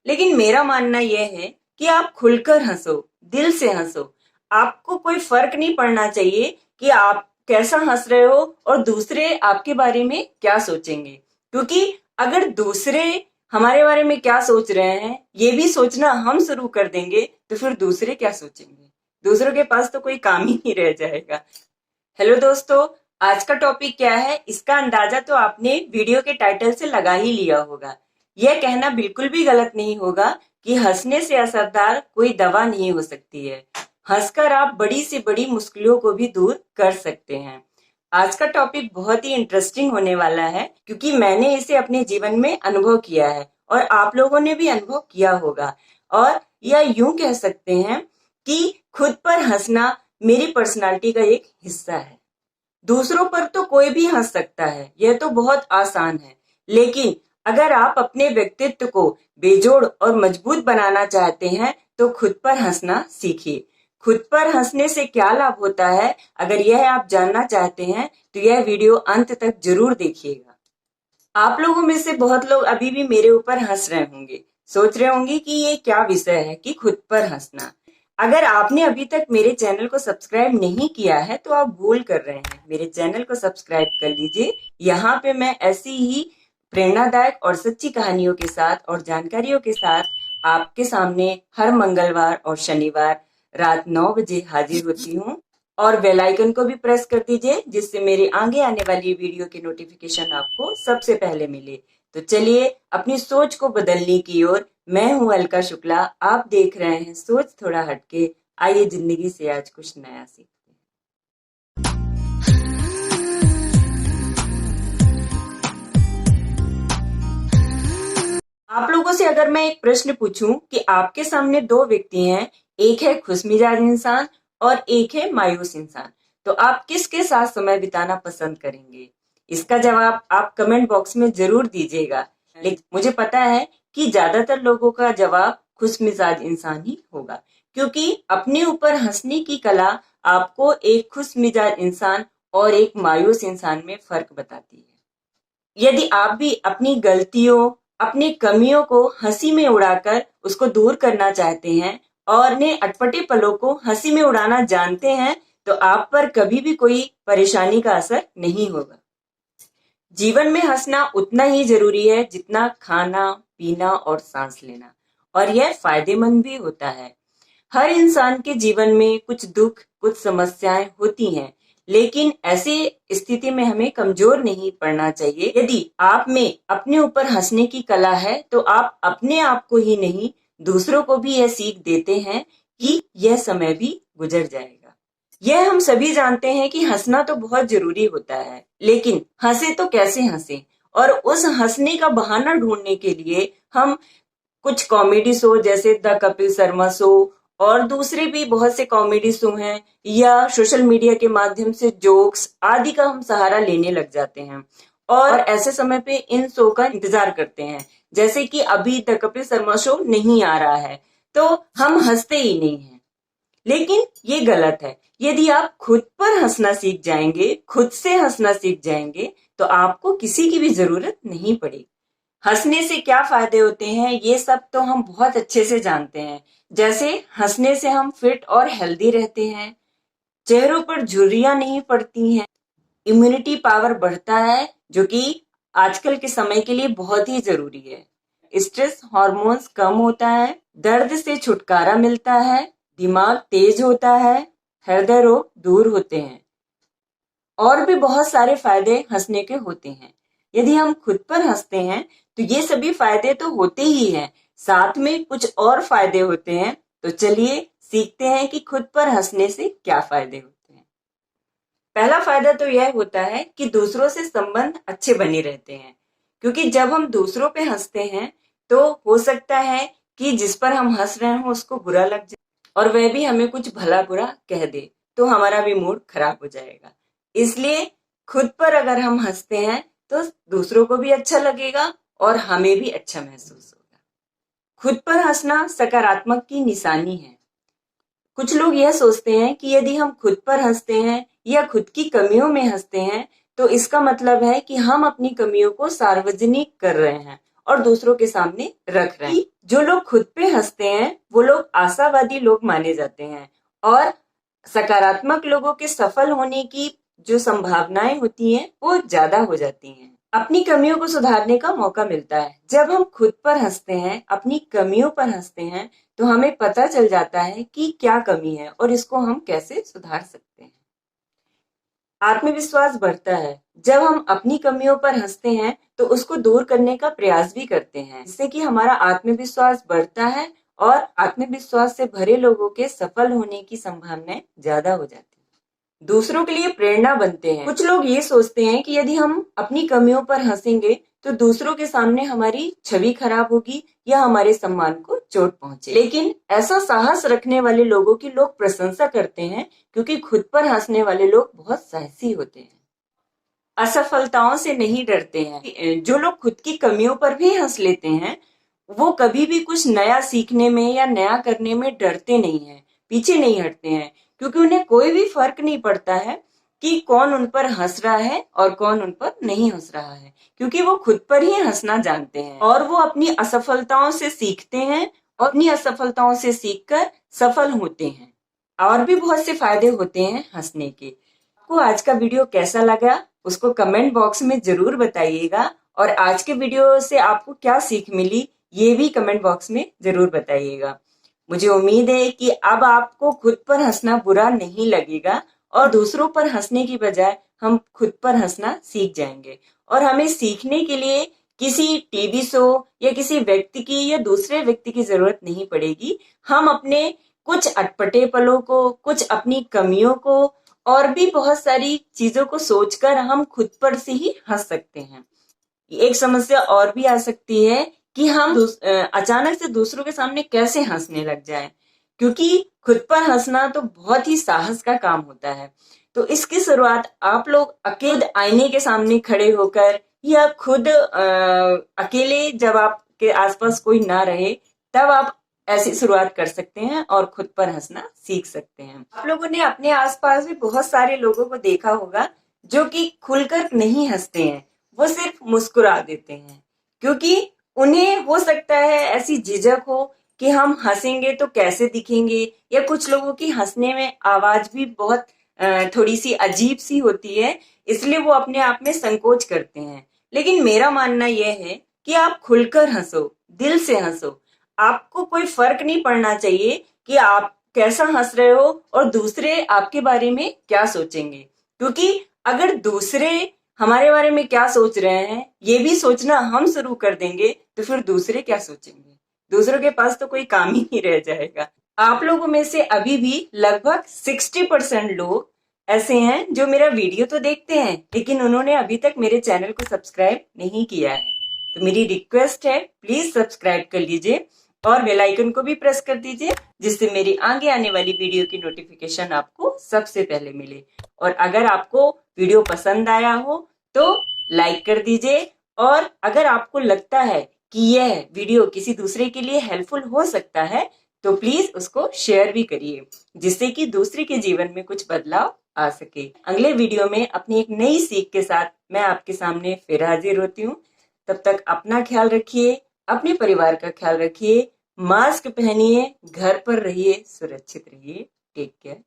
लेकिन मेरा मानना यह है कि आप खुलकर हंसो, दिल से हंसो। आपको कोई फर्क नहीं पड़ना चाहिए कि आप कैसा हंस रहे हो और दूसरे आपके बारे में क्या सोचेंगे। क्योंकि अगर दूसरे हमारे बारे में क्या सोच रहे हैं ये भी सोचना हम शुरू कर देंगे तो फिर दूसरे क्या सोचेंगे। दूसरों के पास तो कोई काम ही नहीं रह जाएगा। हेलो दोस्तों, आज का टॉपिक क्या है इसका अंदाजा तो आपने वीडियो के टाइटल से लगा ही लिया होगा। यह कहना बिल्कुल भी गलत नहीं होगा कि हंसने से असरदार कोई दवा नहीं हो सकती है। हंसकर आप बड़ी से बड़ी मुश्किलों को भी दूर कर सकते हैं। आज का टॉपिक बहुत ही इंटरेस्टिंग होने वाला है क्योंकि मैंने इसे अपने जीवन में अनुभव किया है और आप लोगों ने भी अनुभव किया होगा। और यह यूं कह सकते हैं कि खुद पर हंसना मेरी पर्सनालिटी का एक हिस्सा है। दूसरों पर तो कोई भी हंस सकता है, यह तो बहुत आसान है। लेकिन अगर आप अपने व्यक्तित्व को बेजोड़ और मजबूत बनाना चाहते हैं तो खुद पर हंसना सीखिए। खुद पर हंसने से क्या लाभ होता है, अगर यह आप जानना चाहते हैं तो यह वीडियो अंत तक जरूर देखिएगा। आप लोगों में से बहुत लोग अभी भी मेरे ऊपर हंस रहे होंगे, सोच रहे होंगे कि ये क्या विषय है कि खुद पर हंसना। अगर आपने अभी तक मेरे चैनल को सब्सक्राइब नहीं किया है तो आप भूल कर रहे हैं। मेरे चैनल को सब्सक्राइब कर लीजिए। यहाँ पे मैं ऐसी ही प्रेरणादायक और सच्ची कहानियों के साथ और जानकारियों के साथ आपके सामने हर मंगलवार और शनिवार रात 9 बजे हाजिर होती हूँ। और बेल आइकन को भी प्रेस कर दीजिए जिससे मेरे आगे आने वाली वीडियो की नोटिफिकेशन आपको सबसे पहले मिले। तो चलिए अपनी सोच को बदलने की ओर। मैं हूं अलका शुक्ला, आप देख रहे हैं सोच थोड़ा हटके। आइए जिंदगी से आज कुछ नया सीखते हैं। आप लोगों से अगर मैं एक प्रश्न पूछूं कि आपके सामने दो व्यक्ति हैं, एक है खुशमिजाज इंसान और एक है मायूस इंसान, तो आप किसके साथ समय बिताना पसंद करेंगे? इसका जवाब आप कमेंट बॉक्स में जरूर दीजिएगा। लेकिन मुझे पता है कि ज्यादातर लोगों का जवाब खुशमिजाज इंसान ही होगा, क्योंकि अपने ऊपर हंसने की कला आपको एक खुशमिजाज इंसान और एक मायूस इंसान में फर्क बताती है। यदि आप भी अपनी गलतियों, अपनी कमियों को हंसी में उड़ाकर उसको दूर करना चाहते हैं और अपने अटपटे पलों को हंसी में उड़ाना जानते हैं तो आप पर कभी भी कोई परेशानी का असर नहीं होगा। जीवन में हंसना उतना ही जरूरी है जितना खाना, पीना और सांस लेना, और यह फायदेमंद भी होता है। हर इंसान के जीवन में कुछ दुख, कुछ समस्याएं होती हैं, लेकिन ऐसी स्थिति में हमें कमजोर नहीं पड़ना चाहिए। यदि आप में अपने ऊपर हंसने की कला है तो आप अपने आप को ही नहीं, दूसरों को भी यह सीख देते हैं कि यह समय भी गुजर जाएगा। यह हम सभी जानते हैं कि हंसना तो बहुत जरूरी होता है, लेकिन हंसे तो कैसे हंसे? और उस हंसने का बहाना ढूंढने के लिए हम कुछ कॉमेडी शो जैसे द कपिल शर्मा शो और दूसरे भी बहुत से कॉमेडी शो हैं, या सोशल मीडिया के माध्यम से जोक्स आदि का हम सहारा लेने लग जाते हैं और ऐसे समय पे इन शो का इंतजार करते हैं। जैसे कि अभी द कपिल शर्मा शो नहीं आ रहा है तो हम हंसते ही नहीं हैं। लेकिन ये गलत है। यदि आप खुद पर हंसना सीख जाएंगे, खुद से हंसना सीख जाएंगे तो आपको किसी की भी जरूरत नहीं पड़ेगी। हंसने से क्या फायदे होते हैं ये सब तो हम बहुत अच्छे से जानते हैं। जैसे हंसने से हम फिट और हेल्दी रहते हैं, चेहरों पर झुर्रियां नहीं पड़ती हैं, इम्यूनिटी पावर बढ़ता है जो कि आजकल के समय के लिए बहुत ही जरूरी है, स्ट्रेस हार्मोन्स कम होता है, दर्द से छुटकारा मिलता है, दिमाग तेज होता है, हृदय रोग दूर होते हैं और भी बहुत सारे फायदे हंसने के होते हैं। यदि हम खुद पर हंसते हैं तो ये सभी फायदे तो होते ही हैं, साथ में कुछ और फायदे होते हैं। तो चलिए सीखते हैं कि खुद पर हंसने से क्या फायदे होते हैं। पहला फायदा तो यह होता है कि दूसरों से संबंध अच्छे बने रहते हैं, क्योंकि जब हम दूसरों पे हंसते हैं तो हो सकता है कि जिस पर हम हंस रहे हो उसको बुरा लग जाए और वह भी हमें कुछ भला बुरा कह दे तो हमारा भी मूड खराब हो जाएगा। इसलिए खुद पर अगर हम हंसते हैं तो दूसरों को भी अच्छा लगेगा और हमें भी अच्छा महसूस होगा। खुद पर हंसना सकारात्मक की निशानी है। कुछ लोग यह सोचते हैं कि यदि हम खुद पर हंसते हैं या खुद की कमियों में हंसते हैं तो इसका मतलब है कि हम अपनी कमियों को सार्वजनिक कर रहे हैं और दूसरों के सामने रख रहे हैं, जो लोग खुद पे हंसते हैं वो लोग आशावादी लोग माने जाते हैं और सकारात्मक लोगों के सफल होने की जो संभावनाएं होती हैं वो ज्यादा हो जाती हैं। अपनी कमियों को सुधारने का मौका मिलता है। जब हम खुद पर हंसते हैं, अपनी कमियों पर हंसते हैं, तो हमें पता चल जाता है कि क्या कमी है और इसको हम कैसे सुधार सकते हैं। आत्मविश्वास बढ़ता है। जब हम अपनी कमियों पर हंसते हैं तो उसको दूर करने का प्रयास भी करते हैं, जिससे कि हमारा आत्मविश्वास बढ़ता है और आत्मविश्वास से भरे लोगों के सफल होने की संभावनाएं ज्यादा हो जाती है। दूसरों के लिए प्रेरणा बनते हैं। कुछ लोग ये सोचते हैं कि यदि हम अपनी कमियों पर हंसेंगे तो दूसरों के सामने हमारी छवि खराब होगी या हमारे सम्मान को चोट पहुंचे। लेकिन ऐसा साहस रखने वाले लोगों की लोग प्रशंसा करते हैं, क्योंकि खुद पर हंसने वाले लोग बहुत साहसी होते हैं। असफलताओं से नहीं डरते हैं। जो लोग खुद की कमियों पर भी हंस लेते हैं वो कभी भी कुछ नया सीखने में या नया करने में डरते नहीं हैं, पीछे नहीं हटते हैं, क्योंकि उन्हें कोई भी फर्क नहीं पड़ता है कि कौन उन पर हंस रहा है और कौन उन पर नहीं हंस रहा है, क्योंकि वो खुद पर ही हंसना जानते हैं और वो अपनी असफलताओं से सीखते हैं और अपनी असफलताओं से सीखकर सफल होते हैं। और भी बहुत से फायदे होते हैं हंसने के। आपको आज का वीडियो कैसा लगा उसको कमेंट बॉक्स में जरूर बताइएगा, और आज के वीडियो से आपको क्या सीख मिली ये भी कमेंट बॉक्स में जरूर बताइएगा। मुझे उम्मीद है कि अब आपको खुद पर हंसना बुरा नहीं लगेगा और दूसरों पर हंसने की बजाय हम खुद पर हंसना सीख जाएंगे। और हमें सीखने के लिए किसी टीवी शो या किसी व्यक्ति की या दूसरे व्यक्ति की जरूरत नहीं पड़ेगी। हम अपने कुछ अटपटे पलों को, कुछ अपनी कमियों को और भी बहुत सारी चीजों को सोचकर हम खुद पर से ही हंस सकते हैं। एक समस्या और भी आ सकती है कि हम अचानक से दूसरों के सामने कैसे हंसने लग जाएं, क्योंकि खुद पर हंसना तो बहुत ही साहस का काम होता है। तो इसकी शुरुआत आप लोग अकेले आईने के सामने खड़े होकर या खुद अकेले जब आपके आसपास कोई ना रहे तब आप ऐसी शुरुआत कर सकते हैं और खुद पर हंसना सीख सकते हैं। आप लोगों ने अपने आसपास भी बहुत सारे लोगों को देखा होगा जो कि खुलकर नहीं हंसते हैं, वो सिर्फ मुस्कुरा देते हैं, क्योंकि उन्हें हो सकता है ऐसी झिझक हो कि हम हंसेंगे तो कैसे दिखेंगे, या कुछ लोगों की हंसने में आवाज भी बहुत थोड़ी सी अजीब सी होती है, इसलिए वो अपने आप में संकोच करते हैं। लेकिन मेरा मानना यह है कि आप खुलकर हंसो, दिल से हंसो। आपको कोई फर्क नहीं पड़ना चाहिए कि आप कैसा हंस रहे हो और दूसरे आपके बारे में क्या सोचेंगे, क्योंकि अगर दूसरे हमारे बारे में क्या सोच रहे हैं ये भी सोचना हम शुरू कर देंगे तो फिर दूसरे क्या सोचेंगे। दूसरों के पास तो कोई काम ही नहीं रह जाएगा। आप लोगों में से अभी भी लगभग 60% लोग ऐसे हैं जो मेरा वीडियो तो देखते हैं लेकिन उन्होंने अभी तक मेरे चैनल को सब्सक्राइब नहीं किया है। तो मेरी रिक्वेस्ट है, प्लीज सब्सक्राइब कर लीजिए और बेल आइकन को भी प्रेस कर दीजिए, जिससे मेरी आगे आने वाली वीडियो की नोटिफिकेशन आपको सबसे पहले मिले। और अगर आपको वीडियो पसंद आया हो तो लाइक कर दीजिए, और अगर आपको लगता है कि यह वीडियो किसी दूसरे के लिए हेल्पफुल हो सकता है तो प्लीज उसको शेयर भी करिए, जिससे कि दूसरे के जीवन में कुछ बदलाव आ सके। अगले वीडियो में अपनी एक नई सीख के साथ मैं आपके सामने फिर हाजिर होती हूँ। तब तक अपना ख्याल रखिए, अपने परिवार का ख्याल रखिए, मास्क पहनिए, घर पर रहिए, सुरक्षित रहिए। Take care.